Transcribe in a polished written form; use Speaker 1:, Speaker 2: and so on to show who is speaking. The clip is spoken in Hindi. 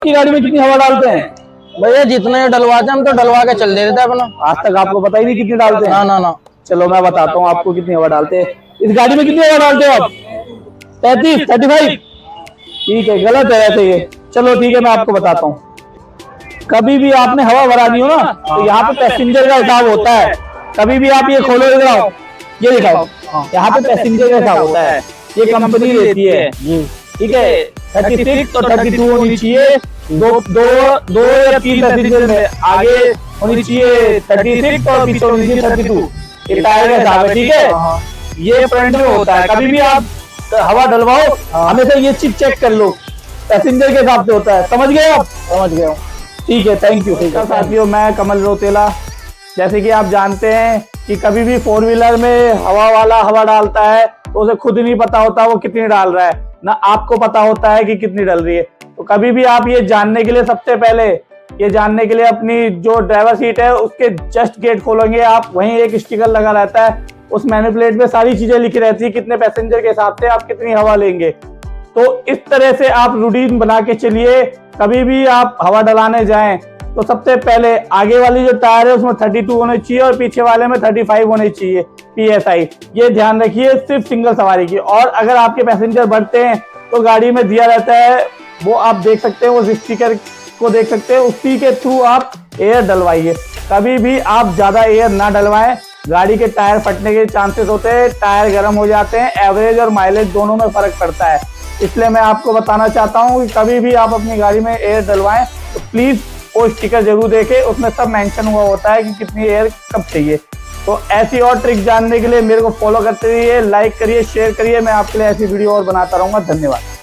Speaker 1: की गाड़ी में कितनी हवा डालते हैं?
Speaker 2: भैया जितने डलवाते हम तो डलवा के चल देते अपना।
Speaker 1: आज तक आपको पता ही नहीं कितनी डालते हैं?
Speaker 2: ना ना ना।
Speaker 1: चलो मैं बताता हूँ आपको कितनी हवा डालते हैं। इस गाड़ी में कितनी हवा डालते हो आप? 33, 35। ठीक है, गलत है वैसे ये। चलो ठीक है, मैं आपको बताता हूँ। कभी भी आपने हवा भरा दी हो ना, तो यहाँ पे पैसेंजर का हिसाब होता है। कभी भी आप ये खोलो, दिखाओ, ये दिखाओ, यहाँ पे पैसेंजर का हिसाब होता है। ये कंपनी लेती है, ठीक है। 36 और 32 होनी चाहिए। दो या 3 पैसेंजर में आगे होनी चाहिए 36 और पीछे होनी चाहिए 32। ये टायर का हिसाब है, ठीक है। ये फ्रंट में होता है। कभी भी आप हवा डलवाओ, हमेशा ये चीज चेक कर लो, पैसेंजर के हिसाब से होता है। समझ गए आप?
Speaker 2: समझ गया हूँ।
Speaker 1: ठीक है, थैंक यू। साथियों, मैं कमल रोतेला। जैसे कि आप जानते हैं कि कभी भी 4 व्हीलर में हवा वाला हवा डालता है तो उसे खुद नहीं पता होता वो कितनी डाल रहा है, ना आपको पता होता है कि कितनी डल रही है। तो कभी भी आप ये जानने के लिए, सबसे पहले ये जानने के लिए अपनी जो ड्राइवर सीट है उसके जस्ट गेट खोलेंगे आप, वहीं एक स्टिकर लगा रहता है। उस मैन्यू प्लेट में सारी चीजें लिखी रहती है, कितने पैसेंजर के हिसाब से आप कितनी हवा लेंगे। तो इस तरह से आप रूटीन बना के चलिए। कभी भी आप हवा डलाने जाएं तो सबसे पहले आगे वाली जो टायर है उसमें 32 होने चाहिए और पीछे वाले में 35 होने चाहिए PSI। ये ध्यान रखिए, सिर्फ सिंगल सवारी की। और अगर आपके पैसेंजर बढ़ते हैं तो गाड़ी में दिया रहता है, वो आप देख सकते हैं, वो स्टिकर को देख सकते हैं, उसी के थ्रू आप एयर डलवाइए। कभी भी आप ज्यादा एयर ना डलवाएं, गाड़ी के टायर फटने के चांसेस होते हैं, टायर गर्म हो जाते हैं, एवरेज और माइलेज दोनों में फर्क पड़ता है। इसलिए मैं आपको बताना चाहता हूं कि कभी भी आप अपनी गाड़ी में एयर डलवाएं तो प्लीज वो स्टिकर जरूर देखें, उसमें सब मेंशन हुआ होता है कि कितनी एयर कब चाहिए। तो ऐसी और ट्रिक जानने के लिए मेरे को फॉलो करते रहिए, लाइक करिए, शेयर करिए। मैं आपके लिए ऐसी वीडियो और बनाता रहूंगा। धन्यवाद।